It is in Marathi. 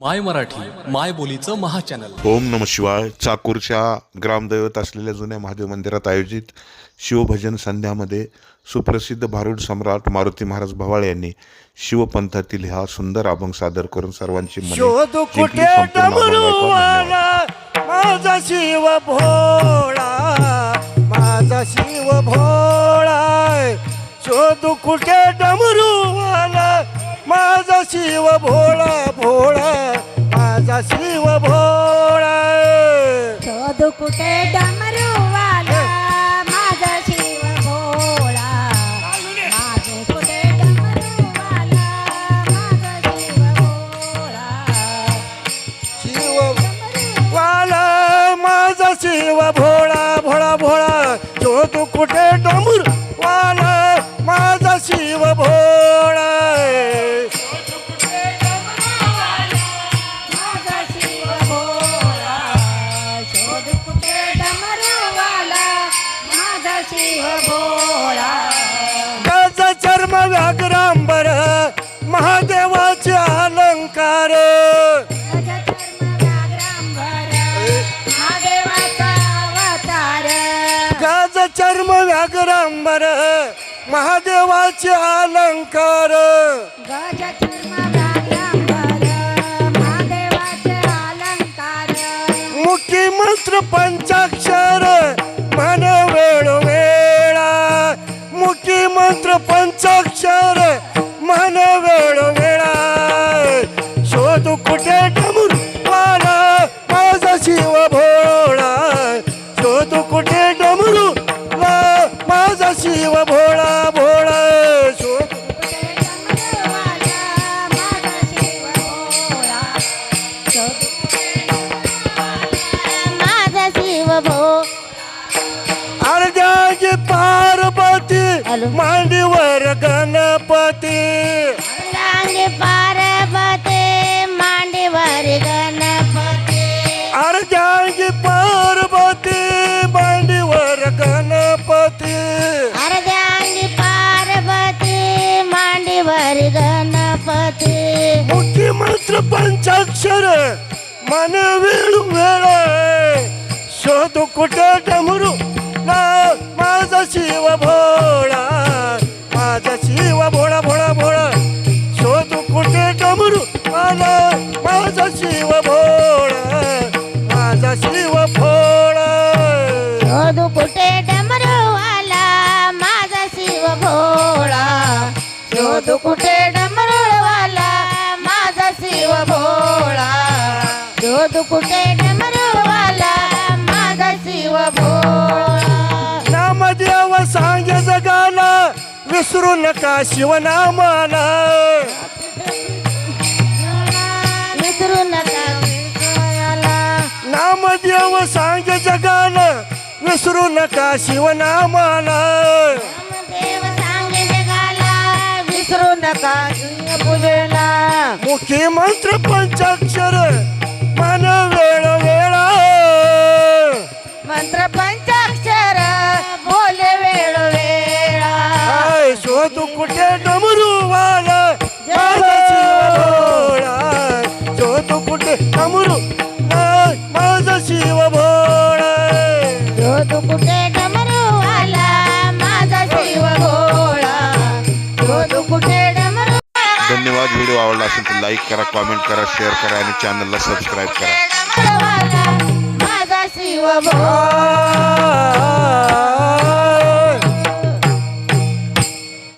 माय मराठी माय बोलीचं महाचॅनल। ओम नम शिवाय। चाकूरच्या ग्रामदैवत असलेल्या जुन्या महादेव मंदिरात आयोजित शिवभजन संध्यामध्ये सुप्रसिद्ध भारूड सम्राट मारुती महाराज भवाळे यांनी शिवपंथातील हा सुंदर अभंग सादर करून सर्वांची मने जिंकली। माझा शिव भोळा, माझा शिव भोळा, शोधू कुठे डमरूवाला, माझा शिव भोळा भोळा, माझा शिव भोळा, शोधू कुठे डमरूवाला, माझा शिव भोळा, माझे कुठे डमरूवाला, माझा शिव भोळा, शिव वाला, माझा शिव भोळा भोळा भोळा, शोधू कुठे डमरूवाला, माझा शिव भोळा, गज चर्म व्याघ्रांबर महादेवाचे अलंकार, गज चर्म व्याघ्रांबर महादेवाचे अलंकार, मुखी मंत्र पंचाक्षर मन वेळोवेळा, मुखी मंत्र पंचाक्षर मन वेळोवेळा, शोधू कुठे डमरूवाला, माझा शिव भोळा, शोधू कुठे डमरूवाला, माझा शिव भोळा भोळा, शोधू अर्ध्याची पार्वती मांडीवर गणपती, पार्वती मांडीवर गणपती, अर्ध्याची पार्वती मांडीवर गणपती, अर्ध्यांगी पार्वती मांडीवर गणपती, मुखी मंत्र पंचाक्षर मन वेळू वेळ, शोधू कुठे डमरू माझा शिव भोळा, माझा शिव भोळा भोळा भोळा, शोधू कुठे डमरू आला, माझा शिव भोळा, माझा शिव भोळा, शोधू कुठे डमरूवाला, माझा शिव भोळा, शोधू कुठे डमरूवाला, माझा शिव भोळा, शोधू कुठे डमरूवाला, माझा शिव भोळा, नामदेव सांगे जगाला, विसरू नका शिवनामाला, विसरू नका विसरायला, नामदेव सांगे जगाला, विसरू नका शिवनामाला, देव सांगे जगाला, विसरू नका पूजेला, मुखी मंत्र पंचाक्षर मन वेळ वेळा, मंत्र पंचाक्षर बोले वेळ वेळा, शोधू कुठे डमरूवाला, माझा शिव भोळा, शोधू कुठे डमरू माझा शिव भोळा, शोधू कुठे डमरूवाला, माझा शिव भोळा, शोधू कुठे डमरू. धन्यवाद। व्हिडिओ आवडला असेल तर लाईक करा, कमेंट करा, शेअर करा आणि चॅनलला सबस्क्राईब करा। माझा शिव भोळा.